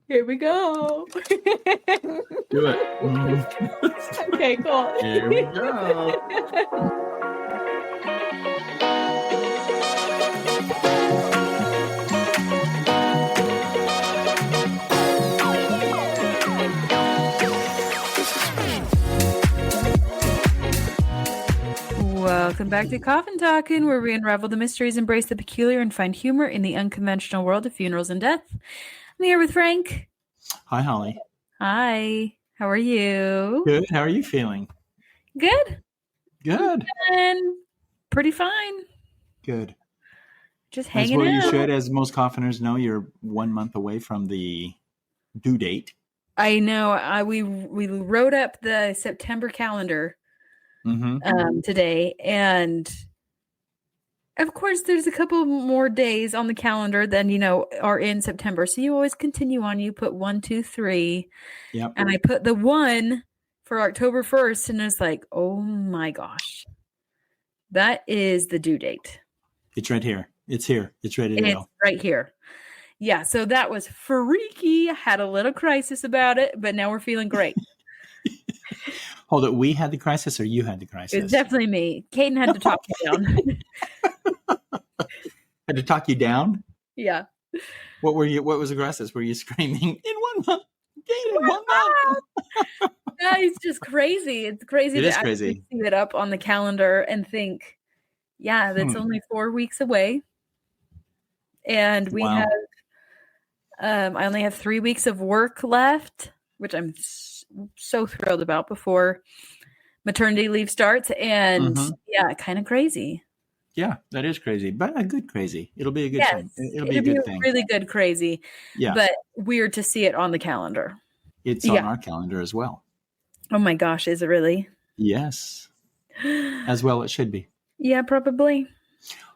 Here we go. Do it. Okay, cool. Here we go. Welcome back to Coffin Talkin', where we unravel the mysteries, embrace the peculiar, and find humor in the unconventional world of funerals and death. I'm here with Frank. Hi, Holly. Hi. How are you? Good. How are you feeling? Good. Good. And pretty fine. Good. Just hanging out. As well, out. You should. As most coffiners know, you're 1 month away from the due date. I know. We wrote up the September calendar today, and of course there's a couple more days on the calendar than are in September, so you always continue on. You put 1, 2, 3. Yep. And I put the 1 for October 1st, and it's like, oh my gosh, that is the due date. It's right here. It's here. It's ready to go. It's right here. Yeah, so that was freaky. I had a little crisis about it, but now we're feeling great. Hold it. We had the crisis, or you had the crisis? It's definitely me. Kaden had to talk me down. Had to talk you down? Yeah. What was the crisis? Were you screaming in 1 month? In 1 month. Yeah, it's just crazy. It's crazy to actually see it up on the calendar and think, yeah, that's only 4 weeks away. And we have, I only have 3 weeks of work left, which I'm so thrilled about before maternity leave starts. And yeah, kind of crazy. Yeah, that is crazy, but a good crazy. It'll be a good thing. It'll be a good thing. Really good crazy. Yeah. But weird to see it on the calendar. It's on our calendar as well. Oh my gosh, is it really? Yes. As well it should be. Yeah, probably.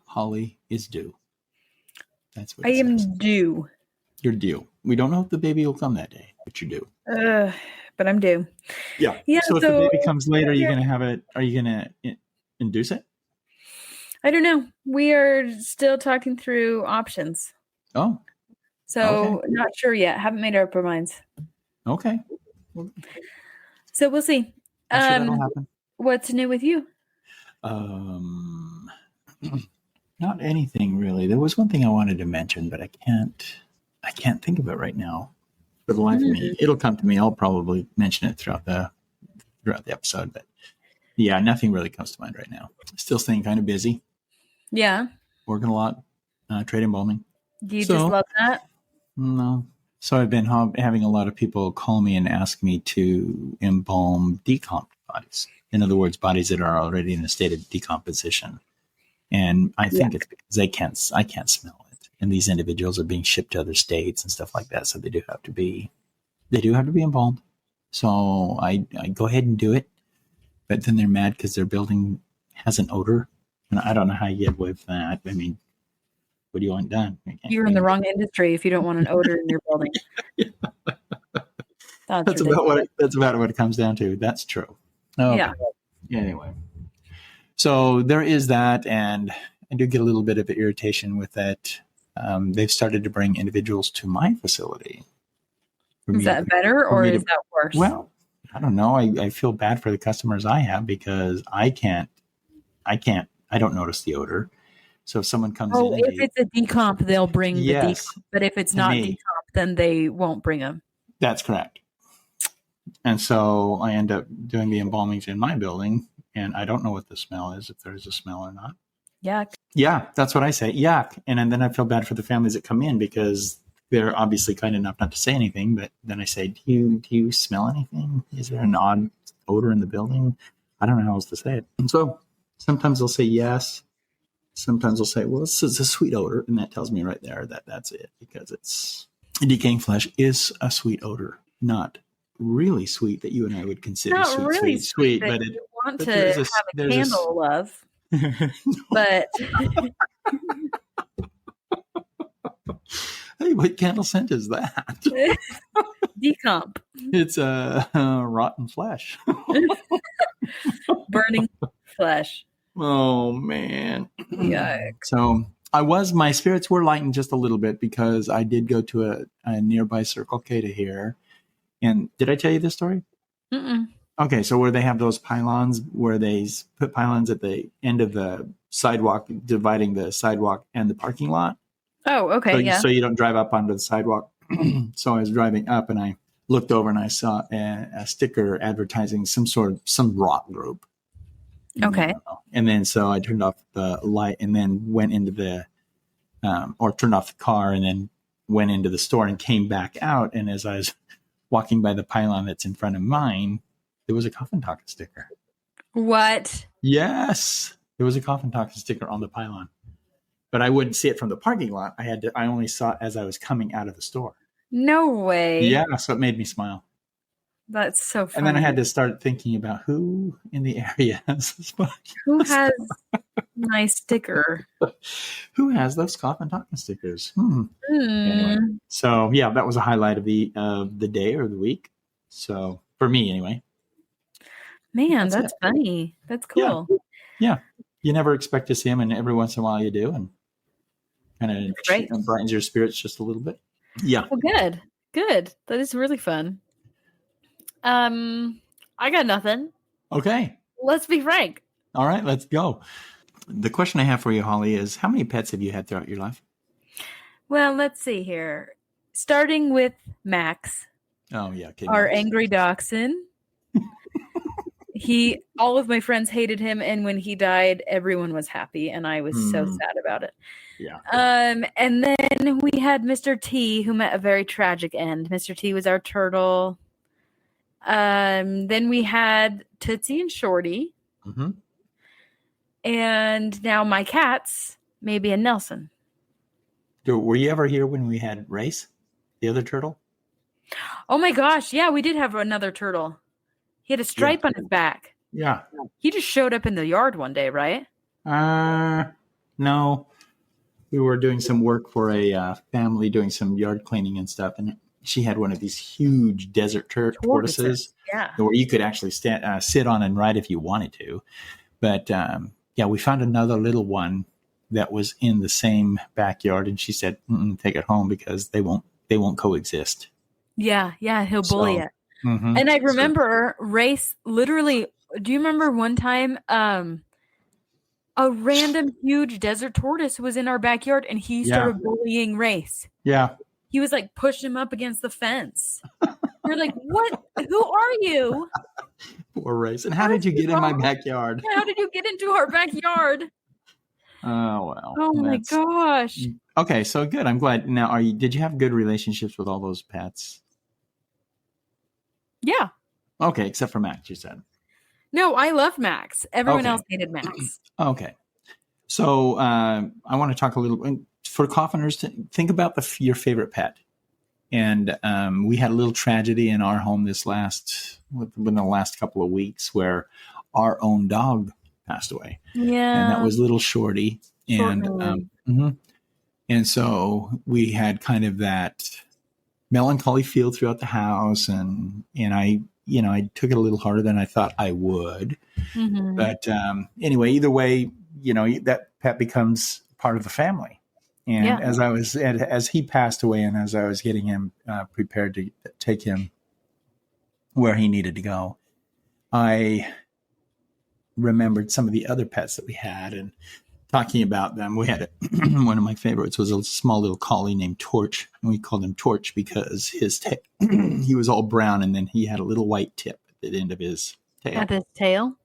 Holly is due. That's what I am due. You're due. We don't know if the baby will come that day, but you're due. But I'm due. Yeah. So if the baby comes later, are you going to have it? Are you going to induce it? I don't know. We are still talking through options. Oh. So not sure yet. Haven't made up our minds. Okay. So we'll see. I'm sure that'll happen. What's new with you? Not anything really. There was one thing I wanted to mention, but I can't think of it right now. For the life of me, it'll come to me. I'll probably mention it throughout the episode, but yeah, nothing really comes to mind right now. Still staying kind of busy. Yeah. Working a lot, trade embalming. Do you just love that? No. So I've been having a lot of people call me and ask me to embalm decomped bodies. In other words, bodies that are already in a state of decomposition. And I think it's because I can't smell it. And these individuals are being shipped to other states and stuff like that. So they do have to be embalmed. So I go ahead and do it. But then they're mad because their building has an odor. And I don't know how you get away with that. I mean, what do you want done? You're in the wrong industry if you don't want an odor in your building. That's about what it comes down to. That's true. Okay. Yeah. Anyway. So there is that, and I do get a little bit of irritation with that. They've started to bring individuals to my facility. Is that better or is that worse? Well, I don't know. I feel bad for the customers I have because I don't notice the odor. So if someone comes in. If it's a decomp, they'll bring the decomp. But if it's not decomp, then they won't bring them. That's correct. And so I end up doing the embalmings in my building, and I don't know what the smell is, if there's a smell or not. Yuck. Yeah, that's what I say. Yuck. And then I feel bad for the families that come in because they're obviously kind enough not to say anything. But then I say, do you smell anything? Is there an odd odor in the building? I don't know how else to say it. And so sometimes they'll say yes. Sometimes they'll say, well, this is a sweet odor. And that tells me right there that that's it, because it's decaying flesh is a sweet odor, not really sweet that you and I would consider not really sweet, but you want to have a candle of. But hey, what candle scent is that? Decomp. It's rotten flesh. Burning flesh. Oh man. Yikes. So My spirits were lightened just a little bit because I did go to a nearby Circle K to here. And did I tell you this story? Mm-mm. Okay, so where they have those pylons, where they put pylons at the end of the sidewalk, dividing the sidewalk and the parking lot. Oh, okay, So you don't drive up onto the sidewalk. So I was driving up and I looked over and I saw a sticker advertising some rock group. Okay. And then so I turned off the light and then went into turned off the car and then went into the store and came back out. And as I was walking by the pylon that's in front of mine, there was a Coffin Talking sticker. What? Yes. There was a Coffin Talking sticker on the pylon. But I wouldn't see it from the parking lot. I only saw it as I was coming out of the store. No way. Yeah, so it made me smile. That's so funny. And then I had to start thinking about who in the area has this Who has my sticker? Who has those Coffin Talking stickers? Anyway, so yeah, that was a highlight of the day or the week. So for me, anyway. Man, that's funny. That's cool. Yeah. You never expect to see them, and every once in a while you do, and kind of brightens your spirits just a little bit. Yeah. Well, good. That is really fun. I got nothing. Okay. Let's be frank. All right, let's go. The question I have for you, Holly, is how many pets have you had throughout your life? Well, let's see here. Starting with Max. Oh, yeah. Okay, our Max. angry dachshund. All of my friends hated him, and when he died, everyone was happy, and I was so sad about it. Yeah. And then we had Mr. T, who met a very tragic end. Mr. T was our turtle. Then we had Tootsie and Shorty. Mm-hmm. And now my cats, Maybe and Nelson. Were you ever here when we had Race, the other turtle? Oh my gosh. Yeah, we did have another turtle. He had a stripe on his back. Yeah. He just showed up in the yard one day, right? No. We were doing some work for a family, doing some yard cleaning and stuff, and she had one of these huge desert tortoises, where you could actually sit on and ride if you wanted to. But we found another little one that was in the same backyard, and she said, "Take it home because they won't coexist." Yeah, he'll bully it. Mm-hmm. And I remember Race literally. Do you remember one time? A random huge desert tortoise was in our backyard, and he started bullying Race. Yeah. He was like pushing him up against the fence. You're like, what? Who are you? Poor Race. And how did you get in my backyard? How did you get into our backyard? Oh, well. Oh, my gosh. Okay, so good. I'm glad. Now, did you have good relationships with all those pets? Yeah. Okay, except for Max, you said. No, I love Max. Everyone else hated Max. Okay. So I want to talk a little for coffiners to think about your favorite pet. And we had a little tragedy in our home within the last couple of weeks where our own dog passed away. Yeah. And that was little Shorty. And and so we had kind of that melancholy feel throughout the house, and I took it a little harder than I thought I would. Mm-hmm. But anyway, either way, that pet becomes part of the family. And as he passed away, and as I was getting him prepared to take him where he needed to go, I remembered some of the other pets that we had, and talking about them, we had one of my favorites was a small little collie named Torch, and we called him Torch because he was all brown, and then he had a little white tip at the end of his tail. At his tail?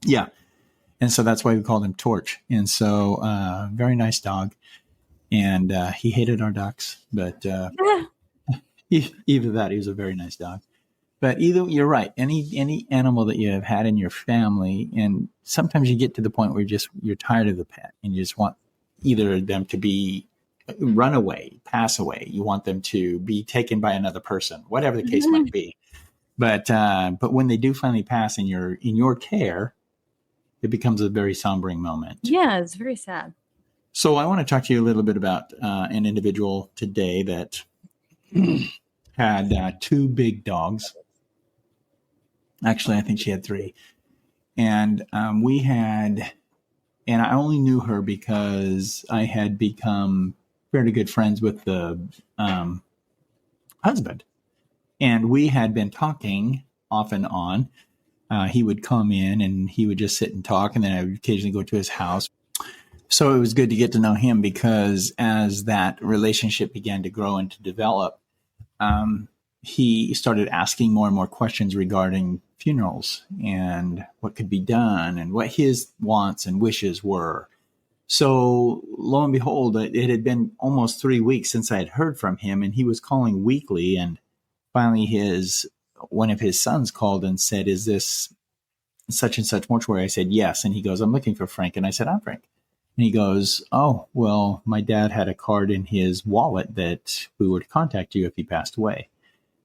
Yeah. And so that's why we called him Torch. And so very nice dog. And he hated our ducks, but either that, he was a very nice dog. But you're right. Any animal that you have had in your family, and sometimes you get to the point where you're tired of the pet, and you just want either them to be run away, pass away. You want them to be taken by another person, whatever the case might be. But when they do finally pass in your care, it becomes a very sombering moment. Yeah, it's very sad. So I want to talk to you a little bit about an individual today that had two big dogs. Actually, I think she had three. And we had And I only knew her because I had become fairly good friends with the husband. And we had been talking off and on. He would come in and he would just sit and talk, and then I would occasionally go to his house. So it was good to get to know him, because as that relationship began to grow and to develop, he started asking more and more questions regarding funerals and what could be done and what his wants and wishes were. So lo and behold, it had been almost 3 weeks since I had heard from him, and he was calling weekly. And finally one of his sons called and said, "Is this such and such mortuary?" I said, "Yes." And he goes, "I'm looking for Frank." And I said, "I'm Frank." And he goes, "Oh, well, my dad had a card in his wallet that we would contact you if he passed away."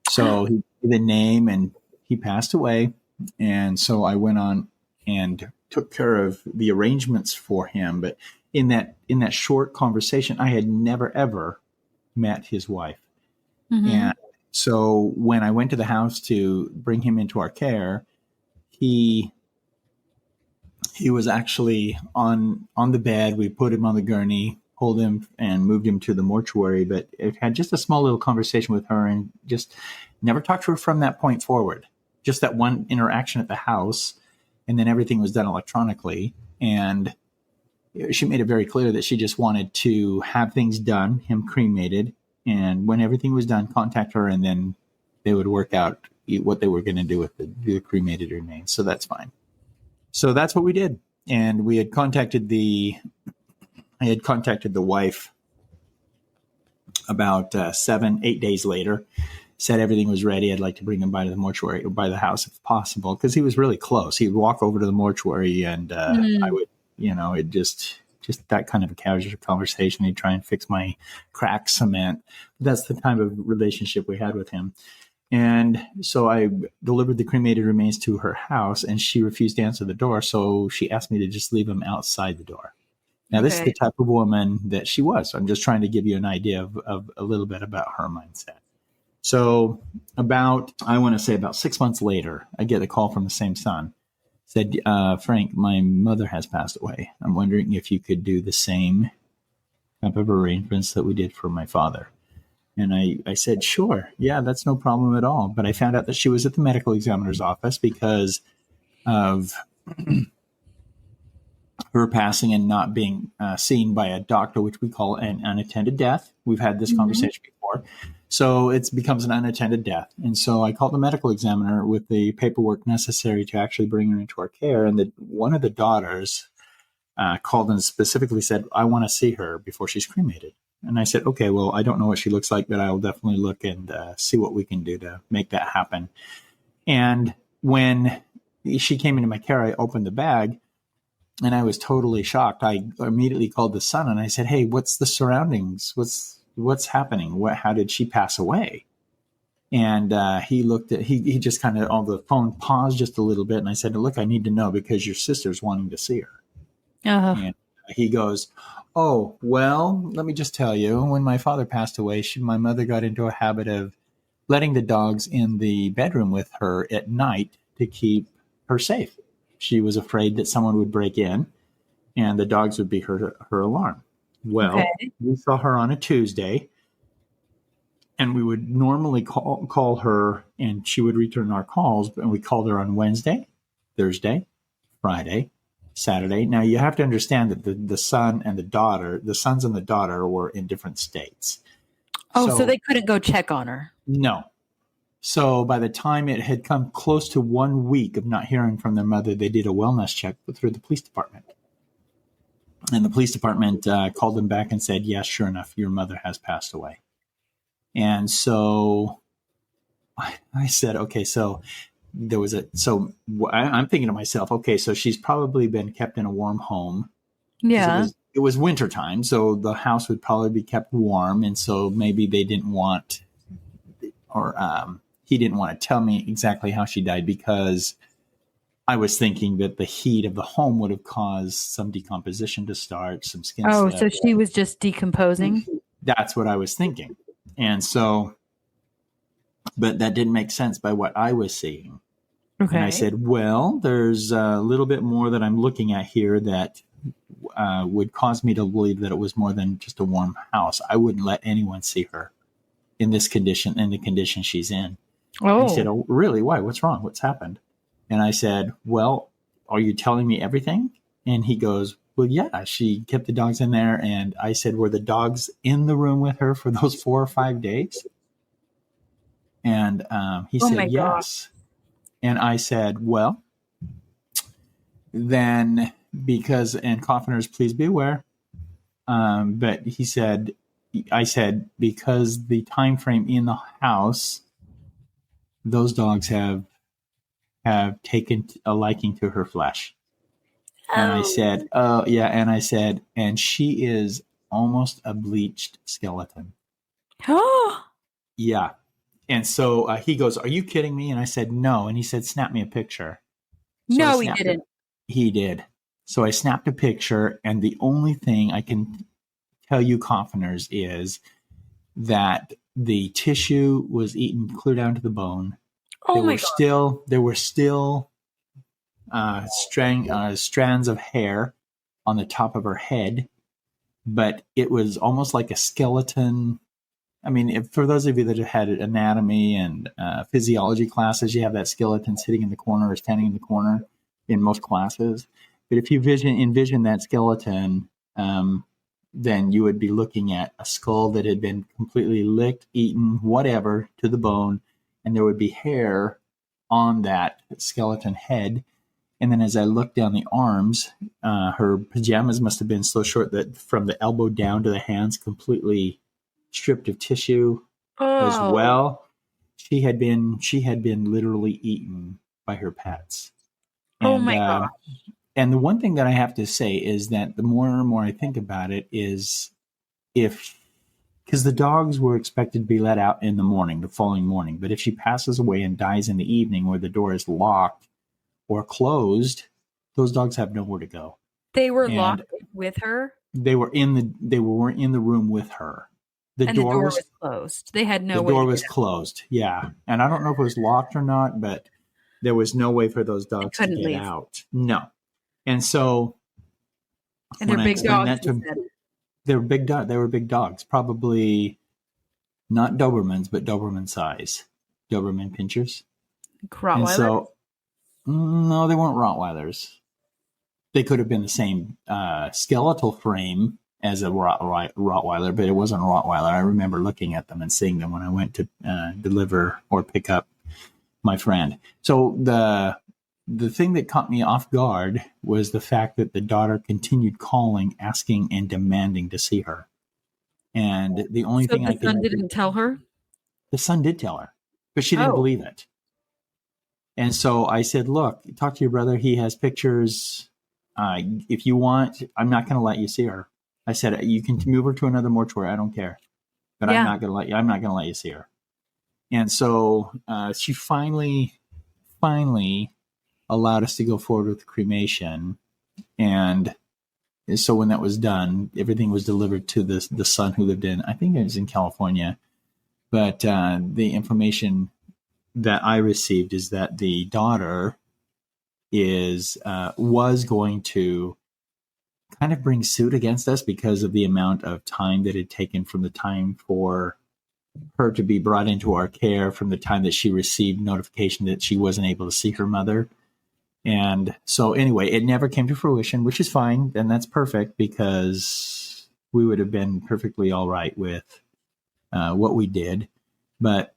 So he gave the name and he passed away. And so I went on and took care of the arrangements for him. But in that short conversation, I had never, ever met his wife. Mm-hmm. And so when I went to the house to bring him into our care, he was actually on the bed. We put him on the gurney, pulled him and moved him to the mortuary, but it had just a small little conversation with her and just never talked to her from that point forward. Just that one interaction at the house, and then everything was done electronically. And she made it very clear that she just wanted to have things done, him cremated, and when everything was done, contact her, and then they would work out what they were going to do with the cremated remains. So that's fine. So that's what we did. And I had contacted the wife about 7-8 days later, said everything was ready. I'd like to bring him by to the mortuary, or by the house if possible, because he was really close. He would walk over to the mortuary, and I would, it just that kind of a casual conversation. He'd try and fix my cracked cement. That's the type of relationship we had with him. And so I delivered the cremated remains to her house, and she refused to answer the door. So she asked me to just leave them outside the door. Now, This is the type of woman that she was. I'm just trying to give you an idea of a little bit about her mindset. So about 6 months later, I get a call from the same son. Said, "Frank, my mother has passed away. I'm wondering if you could do the same type of arrangements that we did for my father." And I said, "Sure. Yeah, that's no problem at all." But I found out that she was at the medical examiner's office because of her passing and not being seen by a doctor, which we call an unattended death. We've had this conversation before. So it becomes an unattended death. And so I called the medical examiner with the paperwork necessary to actually bring her into our care. And one of the daughters called and specifically said, "I want to see her before she's cremated." And I said, "Okay, well, I don't know what she looks like, but I'll definitely look and see what we can do to make that happen." And when she came into my care, I opened the bag and I was totally shocked. I immediately called the son and I said, "Hey, what's the surroundings? What's happening? How did she pass away?" And he looked at, he just kind of, on the phone, paused just a little bit. And I said, "Look, I need to know because your sister's wanting to see her." Uh-huh. And he goes, "Oh, well, let me just tell you, when my father passed away, my mother got into a habit of letting the dogs in the bedroom with her at night to keep her safe. She was afraid that someone would break in and the dogs would be her alarm." Well, we saw her on a Tuesday, and we would normally call her, and she would return our calls. And we called her on Wednesday, Thursday, Friday, Saturday. Now you have to understand that the sons and the daughter were in different states. Oh, so they couldn't go check on her? No. So by the time it had come close to 1 week of not hearing from their mother, they did a wellness check through the police department. And the police department called them back and said, "Yes, sure enough, your mother has passed away." And so I said, "Okay, so I'm thinking to myself, okay, so she's probably been kept in a warm home." Yeah. It was wintertime, so the house would probably be kept warm. And so maybe they didn't want, or he didn't want to tell me exactly how she died, because I was thinking that the heat of the home would have caused some decomposition to start, some skin. Oh, so she was just decomposing? That's what I was thinking. And so, but that didn't make sense by what I was seeing. Okay. And I said, "Well, there's a little bit more that I'm looking at here that would cause me to believe that it was more than just a warm house. I wouldn't let anyone see her in this condition, in the condition she's in. Oh. He said, "Oh, really? Why? What's wrong? What's happened?" And I said, "Well, are you telling me everything?" And he goes, "Well, yeah, she kept the dogs in there." And I said, "Were the dogs in the room with her for those 4 or 5 days?" And he said, "Yes." And I said, "Well, then because," and coffiners, please be aware. But he said, I said, because the time frame in the house, those dogs have taken a liking to her flesh. And I said, "Oh, yeah." And I said, "And she is almost a bleached skeleton." Oh. Yeah. And so he goes, "Are you kidding me?" And I said, "No." And he said, "Snap me a picture." So no, he didn't. He did. So I snapped a picture, and the only thing I can tell you, coffiners, is that the tissue was eaten clear down to the bone. Oh there were still strands of hair on the top of her head, but it was almost like a skeleton. I mean, for those of you that have had anatomy and physiology classes, you have that skeleton sitting in the corner or standing in the corner in most classes. But if you envision that skeleton, then you would be looking at a skull that had been completely licked, eaten, whatever, to the bone, and there would be hair on that skeleton head. And then as I looked down the arms, her pajamas must have been so short that from the elbow down to the hands, completely stripped of tissue as well. She had been literally eaten by her pets. And, oh my gosh. And the one thing that I have to say is that the more and more I think about it is because the dogs were expected to be let out in the morning, the following morning. But if she passes away and dies in the evening where the door is locked or closed, those dogs have nowhere to go. They were locked with her? They were in the room with her. The door was closed. They had no way. The door was closed. Yeah. And I don't know if it was locked or not, but there was no way for those dogs to get out. No. And so, and they're big dogs. They were big dogs, probably not Dobermans, but Doberman size, Doberman pinchers. Rottweilers? And so, no, they weren't Rottweilers. They could have been the same skeletal frame as a Rottweiler, but it wasn't a Rottweiler. I remember looking at them and seeing them when I went to deliver or pick up my friend. So the thing that caught me off guard was the fact that the daughter continued calling, asking, and demanding to see her. And the only thing the son didn't tell her? The son did tell her, but she didn't believe it. And so I said, "Look, talk to your brother. He has pictures. If you want, I'm not going to let you see her." I said, "You can move her to another mortuary. I don't care, but I'm not going to let you see her." And so she finally allowed us to go forward with the cremation. And so when that was done, everything was delivered to the son who lived I think it was in California. But the information that I received is that the daughter was going to kind of bring suit against us because of the amount of time that it had taken from the time for her to be brought into our care, from the time that she received notification that she wasn't able to see her mother. And so anyway, it never came to fruition, which is fine. And that's perfect because we would have been perfectly all right with what we did. But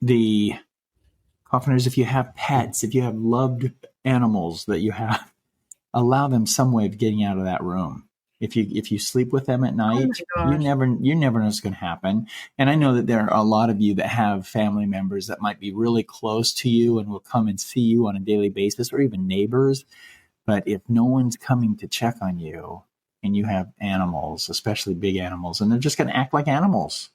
the coffiners, if you have pets, if you have loved animals that you have, allow them some way of getting out of that room. If you sleep with them at night, you never know what's going to happen. And I know that there are a lot of you that have family members that might be really close to you and will come and see you on a daily basis, or even neighbors. But if no one's coming to check on you and you have animals, especially big animals, and they're just going to act like animals.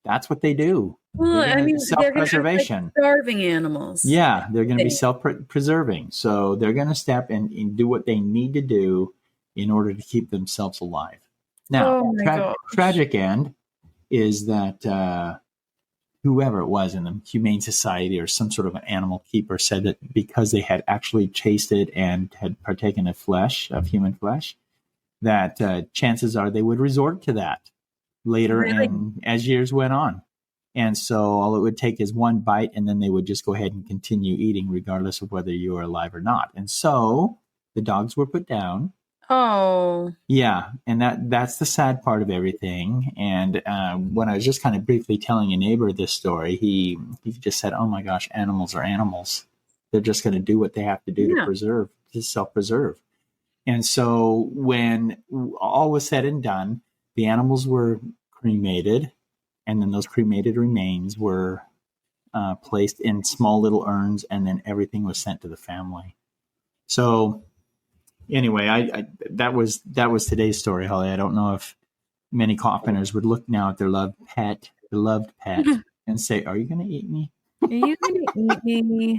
That's what they do. Well, self-preservation. Like starving animals. Yeah, they're going to be self-preserving. So they're going to step and do what they need to do in order to keep themselves alive. Now, tragic end is that whoever it was in the Humane Society or some sort of an animal keeper said that because they had actually tasted and had partaken of human flesh, that chances are they would resort to that later and as years went on. And so all it would take is one bite, and then they would just go ahead and continue eating regardless of whether you were alive or not. And so the dogs were put down. Oh. Yeah, and that's the sad part of everything. And when I was just kind of briefly telling a neighbor this story, he just said, "Oh my gosh, animals are animals. They're just going to do what they have to do to self-preserve." And so when all was said and done, the animals were cremated, and then those cremated remains were placed in small little urns, and then everything was sent to the family. So anyway, I that was today's story, Holly. I don't know if many coffiners would look now at their beloved pet, and say, "Are you going to eat me? Are you going to eat me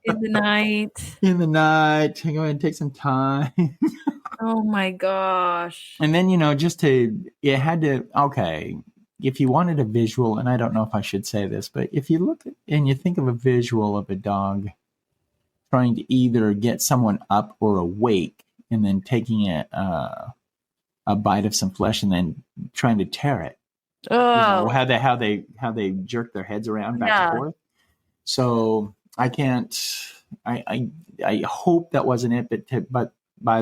in the night? In the night, go ahead and take some time." Oh my gosh! And then if you wanted a visual, and I don't know if I should say this, but if you look at, and you think of a visual of a dog trying to either get someone up or awake, and then taking a bite of some flesh and then trying to tear it. Oh, how they jerk their heads around back and forth. So I can't. I hope that wasn't it, but by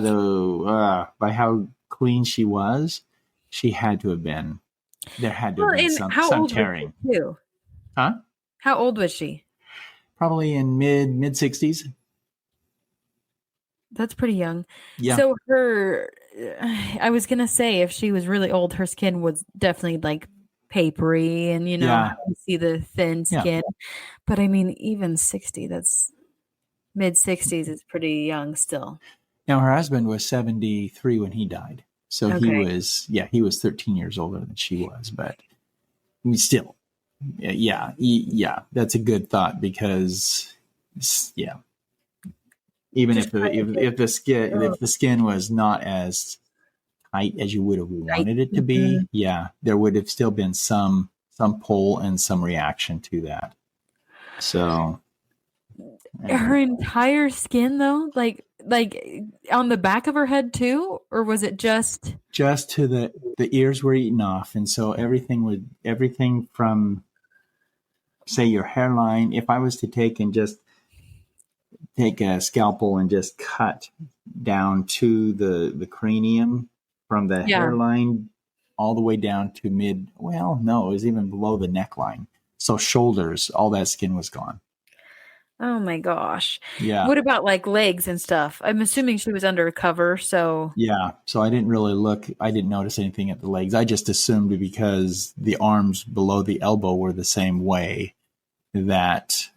how clean she was, she had to have been. There had to have been some tearing. Too? Huh? How old was she? Probably in mid 60s. That's pretty young. Yeah. So I was gonna say, if she was really old, her skin was definitely like papery, and you see the thin skin. But I mean, even 60, that's mid 60s is pretty young still. Now her husband was 73 when he died. So he was 13 years older than she was, but still, that's a good thought, because even if the skin was not as tight as you would have wanted it to be, there would have still been some pull and some reaction to that. So her entire skin, though, like on the back of her head too, or was it just to the ears were eaten off, and so everything from, say, your hairline. If I was to take a scalpel and just cut down to the cranium, from the hairline all the way down to it was even below the neckline. So shoulders, all that skin was gone. Oh my gosh. Yeah. What about like legs and stuff? I'm assuming she was under a cover, so. Yeah. So I didn't really look. I didn't notice anything at the legs. I just assumed, because the arms below the elbow were the same way, that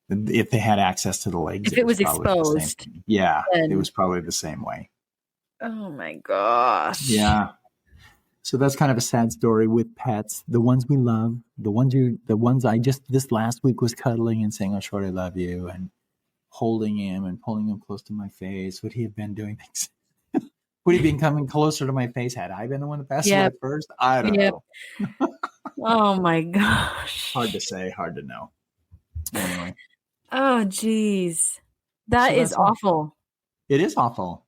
if they had access to the legs, if it was exposed, it was probably the same way. Oh my gosh. Yeah. So that's kind of a sad story with pets. The ones we love, the ones I just this last week was cuddling and saying, "Oh, Short, I love you," and holding him and pulling him close to my face. Would he have been doing things? Would he have been coming closer to my face had I been the one that passed away first? I don't know. Oh my gosh. Hard to say, hard to know. Anyway. Oh, geez. That is awful. It is awful.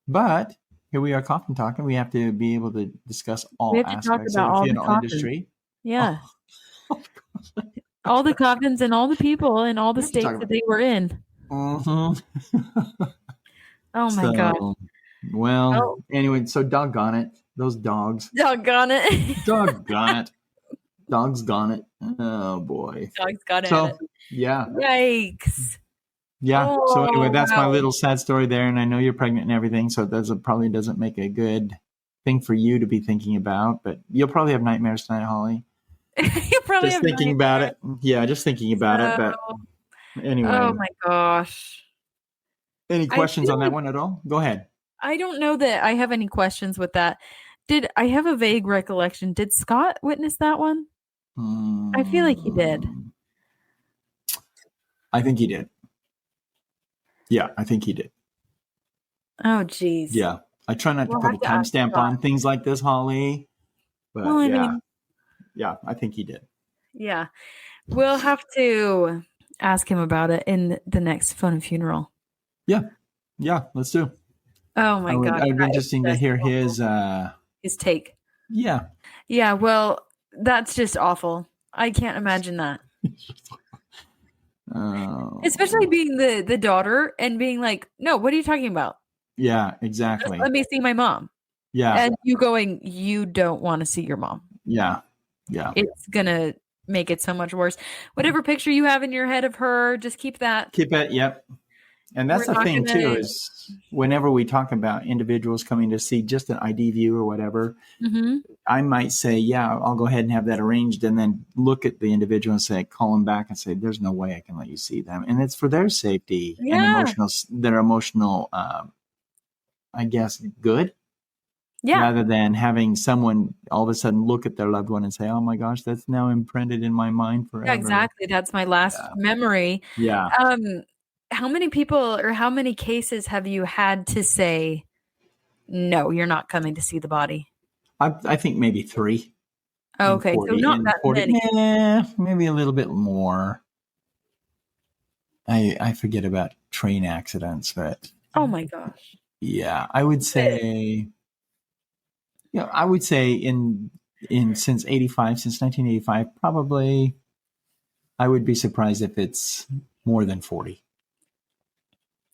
But here we are, coffin talking. We have to be able to discuss all aspects of the funeral industry. Yeah. All the coffins and all the people and all the states that they were in. Mm-hmm. Oh my God. Well, anyway, so doggone it. Those dogs. Doggone it. Doggone it. Dogs gone it. Oh boy. Dogs got it. Yeah. Yikes. Yeah. Oh, so anyway, that's my little sad story there. And I know you're pregnant and everything, so that probably doesn't make a good thing for you to be thinking about. But you'll probably have nightmares tonight, Holly. You probably just thinking about it. Yeah, just thinking about it. But anyway. Oh my gosh. Any questions on that one at all? Go ahead. I don't know that I have any questions with that. I have a vague recollection. Did Scott witness that one? I feel like he did. I think he did. Yeah, I think he did. Oh, geez. Yeah. I try not to put a timestamp on things like this, Holly. But I mean, I think he did. Yeah. We'll have to ask him about it in the next Fun and Funeral. Yeah. Yeah, let's do. Oh my God. I'd be interesting to hear his take. Yeah. Yeah. Well, that's just awful. I can't imagine that. Especially being the daughter and being like, no, what are you talking about? Yeah, exactly. Just let me see my mom. Yeah. And you going, you don't want to see your mom. Yeah. Yeah. It's going to make it so much worse. Whatever picture you have in your head of her, just keep that. Keep it. Yep. And that's the thing too, is whenever we talk about individuals coming to see just an ID view or whatever, I might say, yeah, I'll go ahead and have that arranged, and then look at the individual and say, call them back and say, there's no way I can let you see them. And it's for their safety and their emotional, I guess, good. Yeah. Rather than having someone all of a sudden look at their loved one and say, oh my gosh, that's now imprinted in my mind forever. Yeah, exactly. That's my last memory. Yeah. How many people or how many cases have you had to say, no, you're not coming to see the body? I think maybe 3. Okay, 40, so not that 40, many. Maybe a little bit more. I forget about train accidents, but oh my gosh. Yeah, I would say in since 1985, probably I would be surprised if it's more than 40.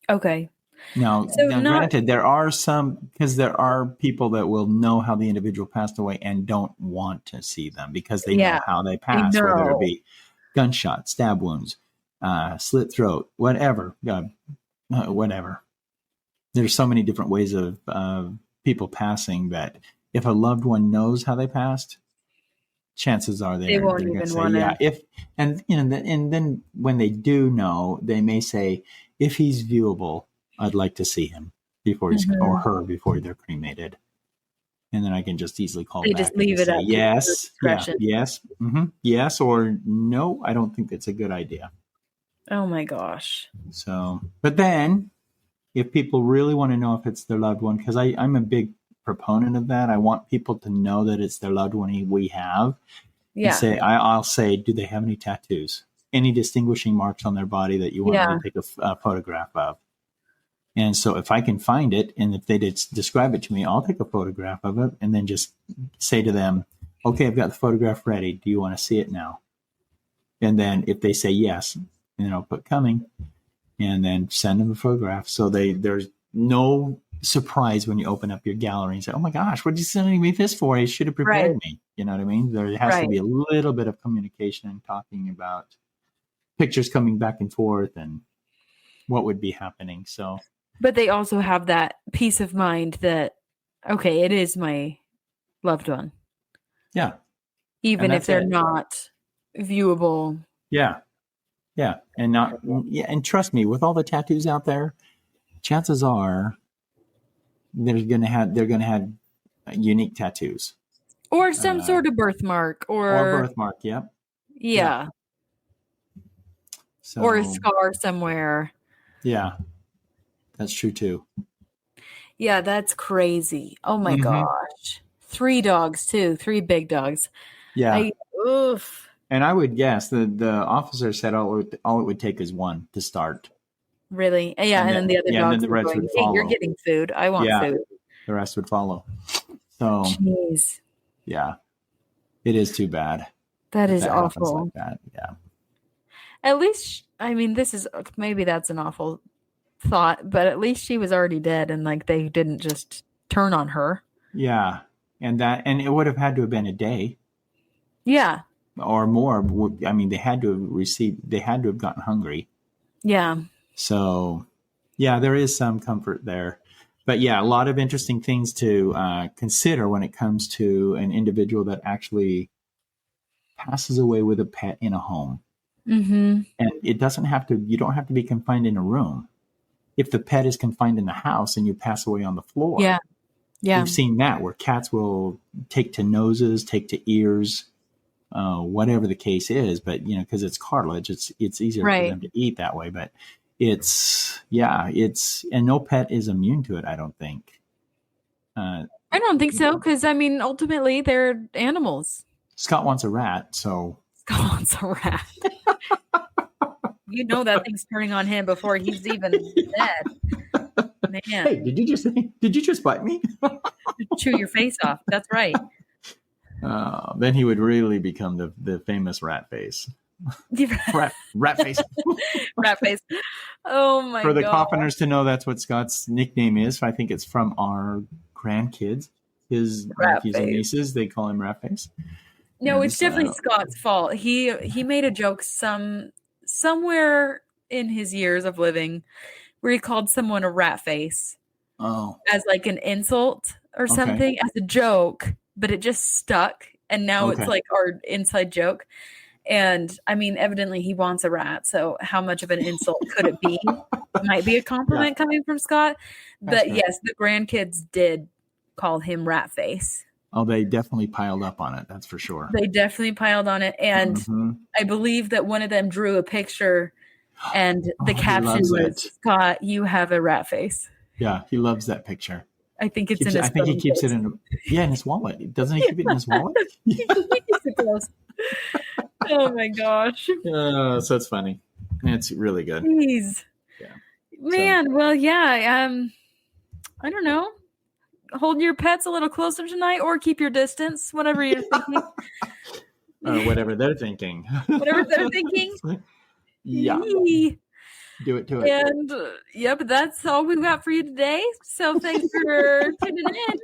Okay. Now, granted, there are some, because there are people that will know how the individual passed away and don't want to see them because they know how they passed, whether it be gunshot, stab wounds, slit throat, whatever, whatever. There's so many different ways of people passing that if a loved one knows how they passed, chances are they won't even want to. And then when they do know, they may say, if he's viewable, I'd like to see him before he's or her before they're cremated, and then I can just easily call back. They just leave it up. Yes, yes, yes, or no. I don't think that's a good idea. Oh my gosh. So, but then, if people really want to know if it's their loved one, because I'm a big proponent of that. I want people to know that it's their loved one we have. Yeah. And I'll say, do they have any tattoos? Any distinguishing marks on their body that you want me to take a photograph of? And so if I can find it, and if they describe it to me, I'll take a photograph of it and then just say to them, okay, I've got the photograph ready. Do you want to see it now? And then if they say yes, then I'll put coming and then send them a photograph. So there's no surprise when you open up your gallery and say, oh my gosh, what are you sending me this for? You should have prepared me. You know what I mean? There has to be a little bit of communication and talking about pictures coming back and forth and what would be happening. So, but they also have that peace of mind that, okay, it is my loved one. Yeah. Even if they're not viewable. Yeah. Yeah. And and trust me, with all the tattoos out there, chances are they're going to have unique tattoos. Or some sort of birthmark or birthmark. Yep. Yeah. So, or a scar somewhere. Yeah. That's true too. Yeah, that's crazy. Oh my gosh. 3 dogs too. 3 big dogs. Yeah. Oof. And I would guess the officer said all it would take is 1 to start. Really? Yeah. And then the other dogs and then the rest would follow. Hey, you're getting food. I want food. The rest would follow. So, jeez. Yeah. It is too bad. That is awful. Like that. Yeah. At least, I mean, maybe that's an awful thought, but at least she was already dead and like they didn't just turn on her. Yeah. And it would have had to have been a day. Yeah. Or more. I mean, they had to have gotten hungry. Yeah. So, yeah, there is some comfort there. But yeah, a lot of interesting things to consider when it comes to an individual that actually passes away with a pet in a home. Mm-hmm. And you don't have to be confined in a room. If the pet is confined in the house and you pass away on the floor. Yeah. Yeah. We've seen that where cats will take to noses, take to ears, whatever the case is. But, because it's cartilage, it's easier for them to eat that way. But and no pet is immune to it, I don't think. I don't think so, because, I mean, ultimately, they're animals. Scott wants a rat, so. Scott wants a rat. That thing's turning on him before he's even dead. Man. Hey, did you just bite me? Chew your face off. That's right. Then he would really become the famous rat face. rat face. Rat face. Oh my god. For the coffiners to know, that's what Scott's nickname is. I think it's from our grandkids, his nephews and nieces. They call him Rat Face. No, it's definitely Scott's fault. He made a joke somewhere in his years of living where he called someone a rat face. Oh. As like an insult or something, as a joke, but it just stuck. And now it's like our inside joke. And I mean, evidently he wants a rat. So how much of an insult could it be? It might be a compliment coming from Scott. But yes, the grandkids did call him rat face. Oh, they definitely piled up on it. That's for sure. They definitely piled on it. And I believe that one of them drew a picture and the caption was, Scott, you have a rat face. Yeah, he loves that picture. I think it's in his I think he keeps it in his wallet. Doesn't he keep it in his wallet? He keeps it close. Oh my gosh. So it's funny. It's really good. Jeez. Yeah. Man, well, yeah. I don't know. Hold your pets a little closer tonight or keep your distance, whatever you're thinking. Whatever they're thinking. Whatever they're thinking. Yeah. Do it to it. And but that's all we've got for you today. So thanks for tuning in.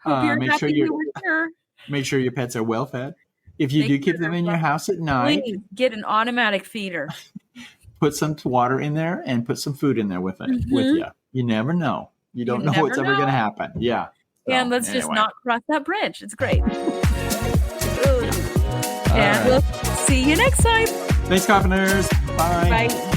Hope you're happy you were here. Make sure your pets are well fed. If you do keep them in your house at night, please get an automatic feeder. Put some water in there and put some food in there with you. You never know. You don't know what's ever going to happen. Yeah. And let's just not cross that bridge. It's great. And we'll see you next time. Thanks, coffiners. Bye. Bye.